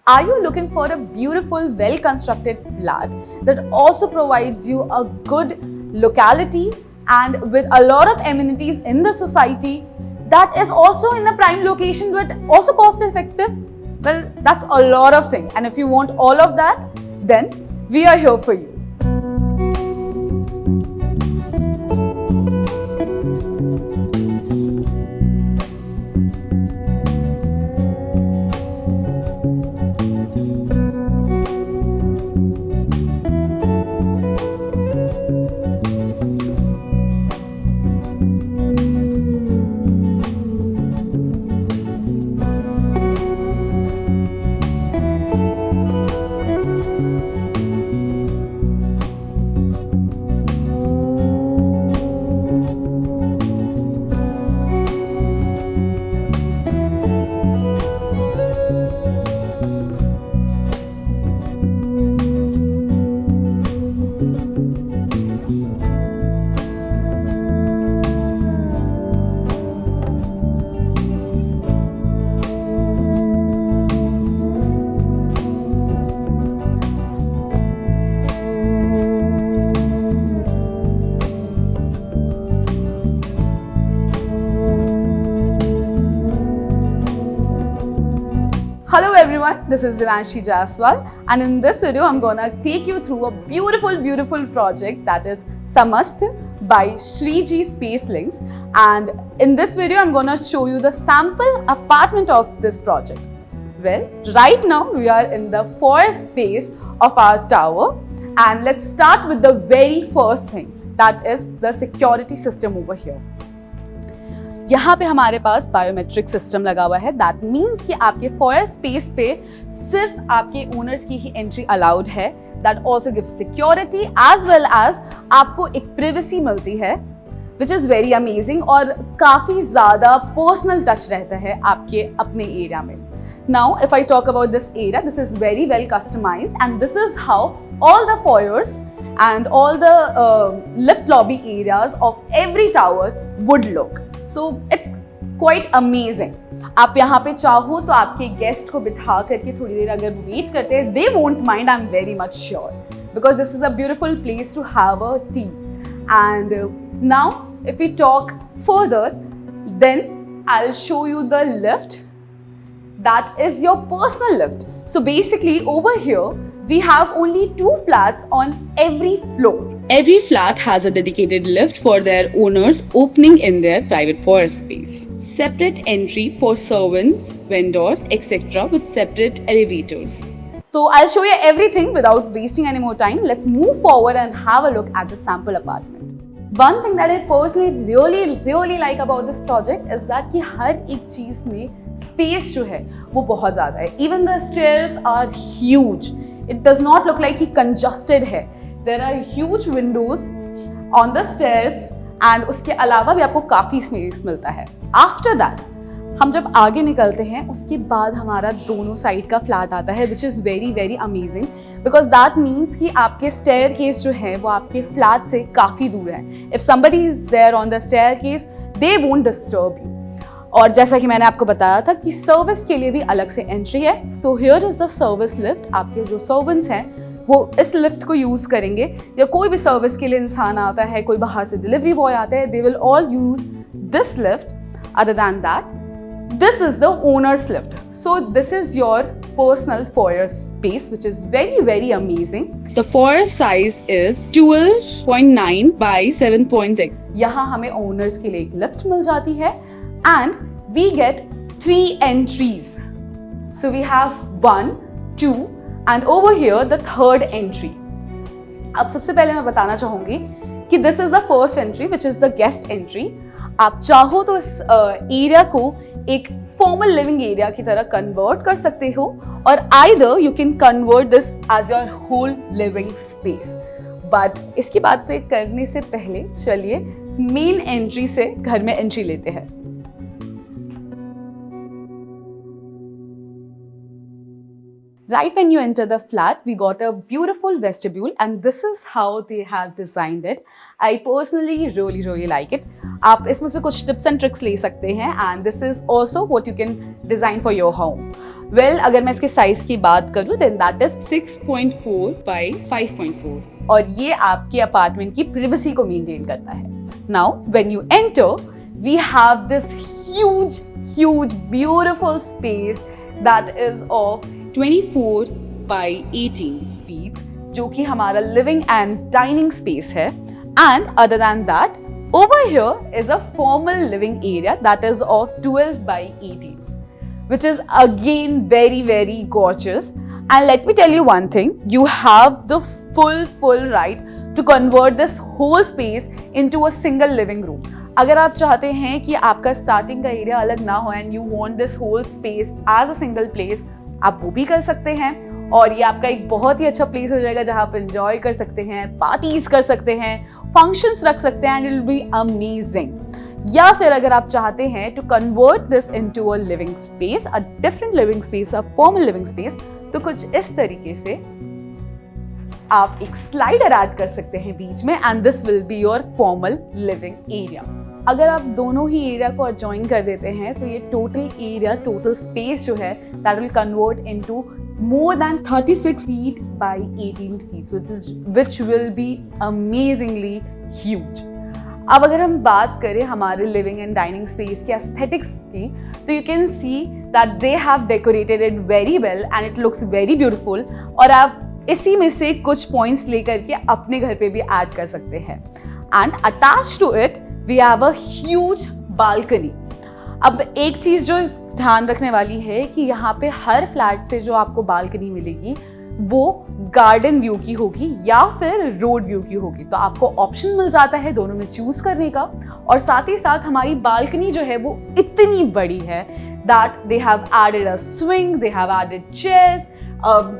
Are you looking for a beautiful, well-constructed flat that also provides you a good locality and with a lot of amenities in the society that is also in a prime location but also cost effective? Well, that's a lot of things. And if you want all of that, then we are here for you. Hello everyone, this is Devanshi Jaswal, and in this video I'm gonna take you through a beautiful project that is Samast by Shriji Space Links. And in this video I'm gonna show you the sample apartment of this project. Well, right now we are in the forest space of our tower, and let's start with the very first thing, that is the security system over here. यहाँ पे हमारे पास biometric system लगा हुआ है. That means कि आपके forest space पे सिर्फ आपके ओनर्स की ही एंट्री अलाउड है. That also gives security as well as आपको एक प्रिवेसी मिलती है, विच इज़ वेरी अमेजिंग, और काफ़ी ज़्यादा पर्सनल टच रहता है आपके अपने एरिया में. Now if I talk about this area, this is very well customised and this is how all the foyers and all the lift lobby areas of every tower would look. So it's quite amazing. आप यहाँ पे चाहो तो आपके guest को बिठा करके थोड़ी देर अगर वेट करते हैं, they won't mind, I'm very much sure, because this is a beautiful place to have a tea. And now if we talk further, then I'll show you the lift. That is your personal lift. So basically over here we have only 2 flats on every floor. Every flat has a dedicated lift for their owners opening in their private forest space. Separate entry for servants, vendors, etc. with separate elevators. So I'll show you everything without wasting any more time. Let's move forward and have a look at the sample apartment. One thing that I personally really like about this project is that कि हर एक चीज में space जो है वो बहुत ज़्यादा है. Even the stairs are huge. It does not look like कि congested है. There are huge windows on the stairs and उसके अलावा भी आपको काफ़ी स्पेस मिलता है. After that, हम जब आगे निकलते हैं उसके बाद हमारा दोनों साइड का फ्लैट आता है, which is very amazing, because that means कि आपके staircase जो है वो आपके फ्लैट से काफ़ी दूर है. If somebody is there on the staircase, they won't disturb you. और जैसा कि मैंने आपको बताया था कि सर्विस के लिए भी अलग से एंट्री है. So here is the service lift. आपके जो सर्वेंट्स हैं वो इस लिफ्ट को यूज़ करेंगे, या कोई भी सर्विस के लिए इंसान आता है, कोई बाहर से डिलीवरी बॉय आता है, they will all use this lift. Other than that, this is the owners lift. So this is your personal foyer space, which is very amazing. The foyer size is 12.9 by 7.6. यहाँ हमें owners के लिए एक lift मिल जाती है and we get 3 entries. So we have 1, 2 and over here the 3rd entry. अब सबसे पहले मैं बताना चाहूँगी कि this is the first entry, which is the guest entry. आप चाहो तो इस एरिया को एक फॉर्मल लिविंग एरिया की तरह कन्वर्ट कर सकते हो, और either you can convert this as your whole living space. But इसकी बातें करने से पहले चलिए मेन एंट्री से घर में एंट्री लेते हैं. Right when you enter the flat, we got a beautiful vestibule, and this is how they have designed it. I personally really like it. आप इसमें से कुछ tips and tricks ले सकते हैं, and this is also what you can design for your home. Well अगर मैं इसके साइज की बात करूं देन दैट इज 6.4 by 5.4. और ये आपके अपार्टमेंट की प्राइवेसी को मेंटेन करता है. Now when you enter we have this huge beautiful space that is of 24 by 18 feet जो कि हमारा लिविंग एंड डाइनिंग स्पेस है. And other than that over here is a formal living area that is of 12 by 18 which is again very gorgeous. And let me tell you one thing, you have the full right to convert this whole space into a single living room. अगर आप चाहते हैं कि आपका starting का area अलग ना हो and you want this whole space as a single place, आप वो भी कर सकते हैं. और ये आपका एक बहुत ही अच्छा प्लेस हो जाएगा जहां आप एंजॉय कर सकते हैं, पार्टीज कर सकते हैं, फंक्शंस रख सकते हैं and it will be amazing. या फिर अगर आप चाहते हैं to convert this into a living space, a different living space, a formal living space, तो कुछ इस तरीके से आप एक स्लाइडर ऐड कर सकते हैं बीच में and this will be your formal living area. अगर आप दोनों ही एरिया को ज्वाइन कर देते हैं तो ये टोटल एरिया, टोटल स्पेस जो है that will convert into more than 36 feet by 18 feet, so which will be amazingly huge. अब अगर हम बात करें हमारे लिविंग एंड डाइनिंग स्पेस के एस्थेटिक्स की, तो you can see that they have decorated it very well and it looks very beautiful. और आप इसी में से कुछ पॉइंट्स लेकर के अपने घर पे भी ऐड कर सकते हैं. And attach to it we have a huge balcony. अब एक चीज जो ध्यान रखने वाली है कि यहाँ पे हर फ्लैट से जो आपको बालकनी मिलेगी वो गार्डन व्यू की होगी या फिर रोड व्यू की होगी. तो आपको ऑप्शन मिल जाता है दोनों में चूज करने का. और साथ ही साथ हमारी बालकनी जो है वो इतनी बड़ी है that they have added a swing, they have added chairs,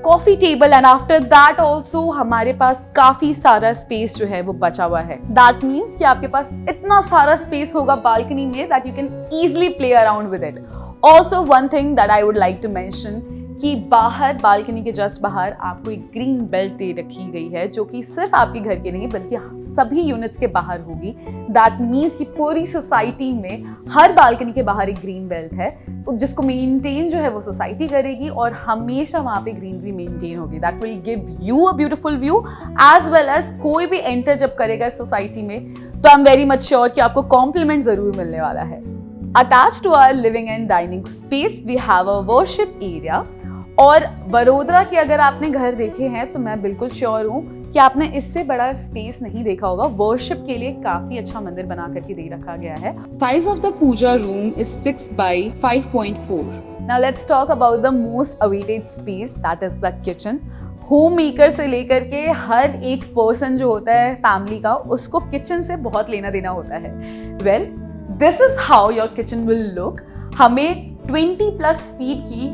coffee table and after that also हमारे पास काफी सारा स्पेस जो है वो बचा हुआ है. दैट मीन्स कि आपके पास इतना सारा स्पेस होगा बालकनी में that you can easily play around with it. Also one thing that I would like to mention कि बाहर बालकनी के जस्ट बाहर आपको एक ग्रीन बेल्ट दे रखी गई है जो कि सिर्फ आपके घर के नहीं बल्कि सभी यूनिट्स के बाहर होगी. दैट मीन्स कि पूरी सोसाइटी में हर बालकनी के बाहर एक ग्रीन बेल्ट है तो जिसको मेंटेन जो है वो सोसाइटी करेगी और हमेशा वहां पे ग्रीनरी मेंटेन होगी. That will give you a beautiful view as well as कोई भी एंटर जब करेगा इस सोसाइटी में तो I am very much sure कि आपको कॉम्प्लीमेंट जरूर मिलने वाला है. Attached to our living and dining space, we have a worship area. और वडोदरा के अगर आपने घर देखे हैं तो मैं बिल्कुल श्योर हूँ कि आपने इससे बड़ा स्पेस नहीं देखा होगा. वर्शिप के लिए काफी अच्छा मंदिर बना करके दे रखा गया है. Size of the puja room is 6 by 5.4. Now let's talk about the most awaited space, that is the kitchen. Home maker से लेकर के हर एक पर्सन जो होता है फैमिली का उसको किचन से बहुत लेना देना होता है. Well this is how your kitchen will look. हमें 20+ फीट की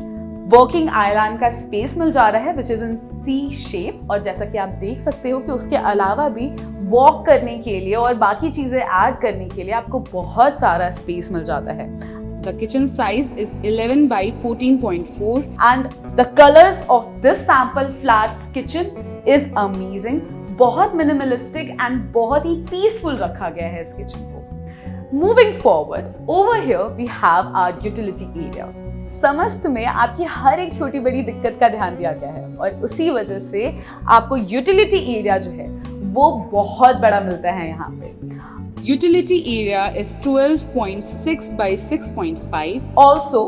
वर्किंग आइलैंड का स्पेस मिल जा रहा है which is in C shape. और जैसा कि आप देख सकते हो कि उसके अलावा भी वॉक करने के लिए और बाकी चीजें ऐड करने के लिए आपको बहुत सारा स्पेस मिल जाता है. The kitchen size is 11 by 14.4 and the colors of this sample flats kitchen is amazing. बहुत मिनिमलिस्टिक एंड बहुत ही पीसफुल रखा गया है इस किचन को. Moving forward, over here we have our utility area. समस्त में आपकी हर एक छोटी बड़ी दिक्कत का ध्यान दिया गया है और उसी वजह से आपको यूटिलिटी एरिया जो है वो बहुत बड़ा मिलता है यहाँ पे. Utility area is 12.6 by 6.5. Also,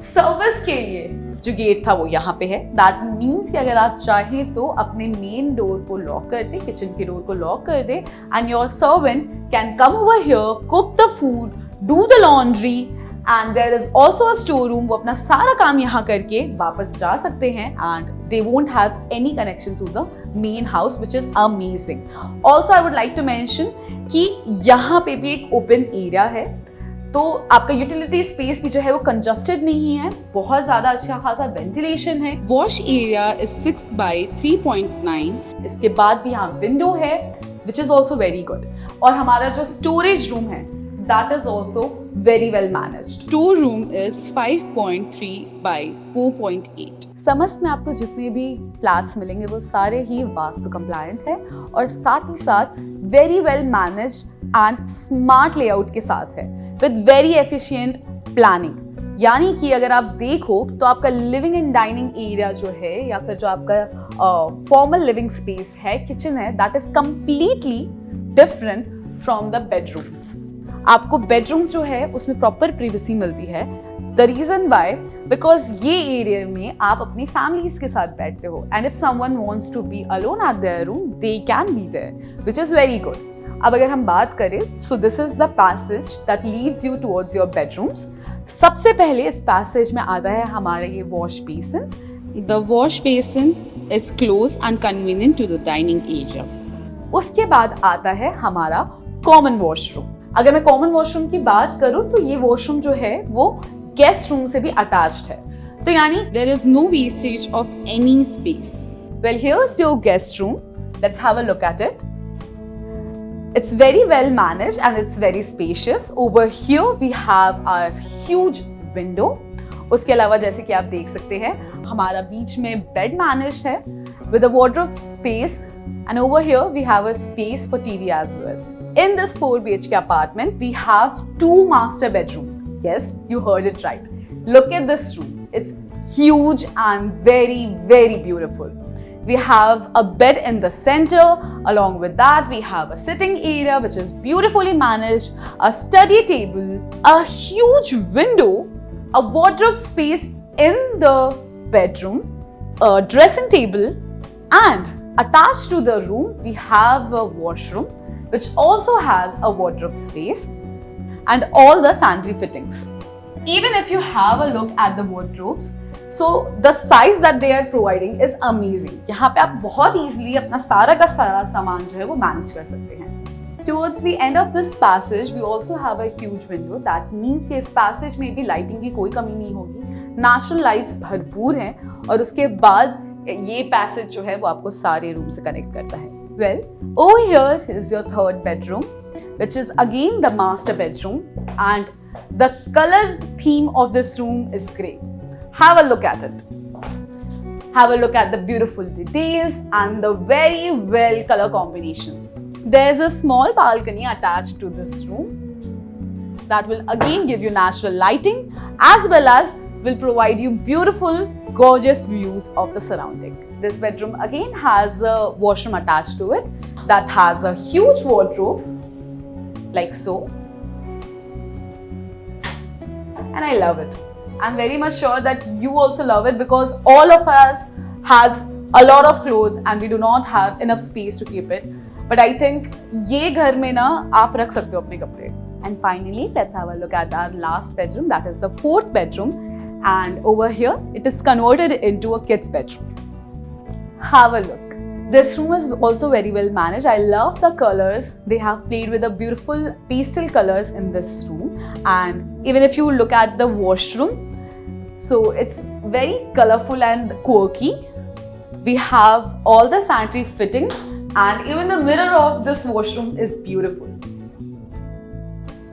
service के लिए जो गेट था वो यहाँ पे है. दैट मीन्स कि अगर आप चाहें तो अपने मेन डोर को लॉक कर दे, किचन के डोर को लॉक कर दे and your servant can come over here, cook the food, do the laundry and there is also a store room. वो अपना सारा काम यहाँ करके वापस जा सकते हैं and they won't have any connection to the main house which is amazing. Also I would like to mention कि यहाँ पे भी एक ओपन एरिया है तो आपका यूटिलिटी स्पेस भी जो है वो कंजस्टेड नहीं है. बहुत ज्यादा अच्छा खासा वेंटिलेशन है. Wash area is 6 by 3.9. इसके बाद भी यहाँ विंडो है which is also very good. और हमारा जो स्टोरेज रूम है that is also very well managed. Store room is 5.3 by 4.8. समस्त में आपको जितने भी फ्लैट्स मिलेंगे वो सारे ही वास्तु कंप्लायंट है और साथ ही साथ very well managed and smart layout के साथ है विद वेरी एफिशिएंट प्लानिंग. यानी कि अगर आप देखो तो आपका लिविंग एंड डाइनिंग एरिया जो है या फिर जो आपका फॉर्मल लिविंग स्पेस है, किचन है, that is completely different from the bedrooms. आपको बेडरूम्स जो है उसमें प्रॉपर प्रिवेसी मिलती है। द रीजन वाई, बिकॉज ये एरिया में आप अपनी फैमिलीज के साथ बैठते हो and if someone wants to be alone at their room they can be there, which is very good. अब अगर हम बात करें, so this is the passage that leads you towards your bedrooms. सबसे पहले इस पैसेज में आता है हमारा ये wash basin. The wash basin is close and convenient to the dining area. उसके बाद आता है हमारा कॉमन वॉशरूम। अगर मैं कॉमन वॉशरूम की बात करूं तो ये वॉशरूम जो है वो गेस्ट रूम से भी अटैच्ड है, तो यानी There is no wastage of any space. well, here's your guest room. Let's have a look at it. It's very well managed and it's very spacious. Over here we have our huge window. उसके अलावा जैसे कि आप देख सकते हैं हमारा बीच में बेड मैनेज है with a wardrobe space, and over here we have a space for TV as well. In this 4 BHK apartment we have 2 master bedrooms. Yes, you heard it right. Look at this room. It's huge and very, very beautiful. We have a bed in the center. Along with that, we have a sitting area which is beautifully managed, a study table, a huge window, a wardrobe space in the bedroom, a dressing table, and attached to the room, we have a washroom which also has a wardrobe space and all the sanitary fittings. Even if you have a look at the wardrobes, so the size that they are providing is amazing. यहाँ पे आप बहुत easily अपना सारा का सारा सामान जो है वो manage कर सकते हैं। Towards the end of this passage, we also have a huge window. That means कि इस passage में भी lighting की कोई कमी नहीं होगी। Natural lights भरपूर हैं और उसके बाद ये passage जो है वो आपको सारे रूम से connect करता है। Well, over here is your third bedroom, which is again the master bedroom, and the color theme of this room is grey. Have a look at it. Have a look at the beautiful details and the very well color combinations. There's a small balcony attached to this room that will again give you natural lighting as well as will provide you beautiful, gorgeous views of the surrounding. This bedroom again has a washroom attached to it that has a huge wardrobe like so. And I love it. I'm very much sure that you also love it because all of us has a lot of clothes and we do not have enough space to keep it. But I think ये घर में ना आप रख सकते हो अपने कपड़े. And finally, let's have a look at our last bedroom. That is the 4th bedroom. And over here, it is converted into a kid's bedroom. Have a look. This room is also very well managed. I love the colors. They have played with the beautiful pastel colors in this room. And even if you look at the washroom, so it's very colorful and quirky. We have all the sanitary fittings and even the mirror of this washroom is beautiful.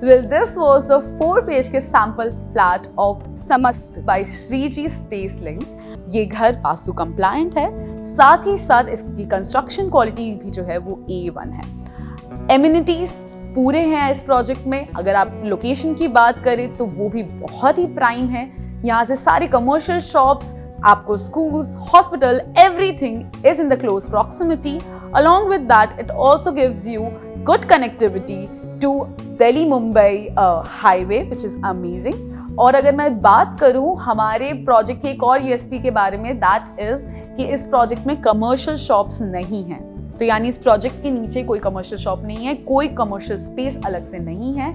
Well, this was the 4 BHK sample flat of Samast by Shriji Spacelink. ये घर vastu compliant है, साथ ही साथ इसकी construction quality भी जो है वो A1 है। एमिनिटीज पूरे हैं इस प्रोजेक्ट में। अगर आप लोकेशन की बात करें तो वो भी बहुत ही प्राइम है। यहाँ से सारे कमर्शियल शॉप्स, आपको schools, hospital, everything is in the close proximity. Along with that it also gives you good connectivity to Delhi Mumbai highway which is amazing. और अगर मैं बात करूं हमारे प्रोजेक्ट के एक और यूएसपी के बारे में, दैट इज कि इस प्रोजेक्ट में कमर्शियल शॉप्स नहीं हैं। तो यानी इस प्रोजेक्ट के नीचे कोई कमर्शियल शॉप नहीं है, कोई कमर्शियल स्पेस अलग से नहीं है,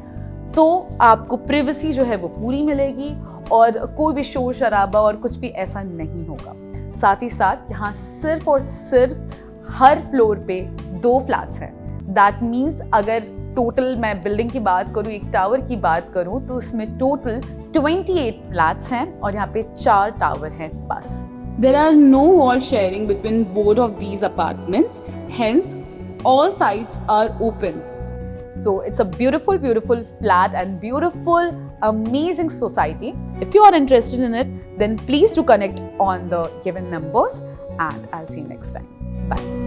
तो आपको प्रिवेसी जो है वो पूरी मिलेगी और कोई भी शोर शराबा और कुछ भी ऐसा नहीं होगा। साथ ही साथ यहाँ सिर्फ और सिर्फ हर फ्लोर पे 2 फ्लैट्स हैं। दैट मीन्स अगर टोटल मैं बिल्डिंग की बात करूँ, एक टावर की बात करूँ, तो इसमें टोटल 28 फ्लैट्स हैं और यहाँ पे 4 टावर हैं बस। There are no wall sharing between both of these apartments, hence all sides are open. So it's a beautiful, beautiful flat and beautiful, amazing society. If you are interested in it, then please do connect on the given numbers and I'll see you next time. Bye.